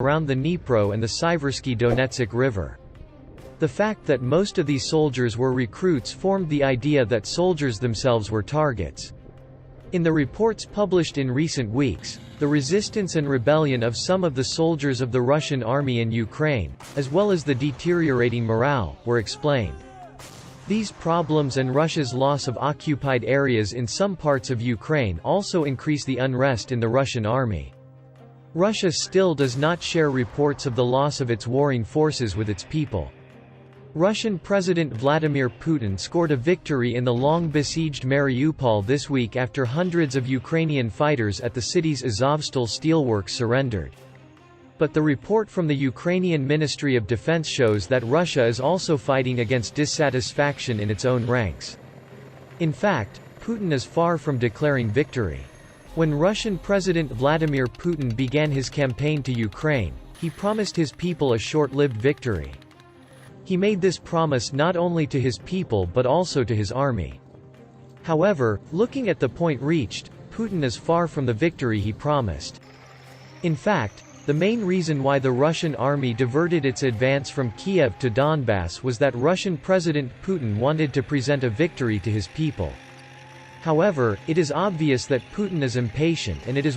around the Dnipro and the Siversky Donetsk River. The fact that most of these soldiers were recruits formed the idea that soldiers themselves were targets. In the reports published in recent weeks, the resistance and rebellion of some of the soldiers of the Russian army in Ukraine, as well as the deteriorating morale, were explained. These problems and Russia's loss of occupied areas in some parts of Ukraine also increase the unrest in the Russian army. Russia still does not share reports of the loss of its warring forces with its people. Russian President Vladimir Putin scored a victory in the long-besieged Mariupol this week after hundreds of Ukrainian fighters at the city's Azovstal steelworks surrendered. But the report from the Ukrainian Ministry of Defense shows that Russia is also fighting against dissatisfaction in its own ranks. In fact, Putin is far from declaring victory. When Russian President Vladimir Putin began his campaign to Ukraine, he promised his people a short-lived victory. He made this promise not only to his people but also to his army. However, looking at the point reached, Putin is far from the victory he promised. In fact, the main reason why the Russian army diverted its advance from Kiev to Donbass was that Russian President Putin wanted to present a victory to his people. However, it is obvious that Putin is impatient and it is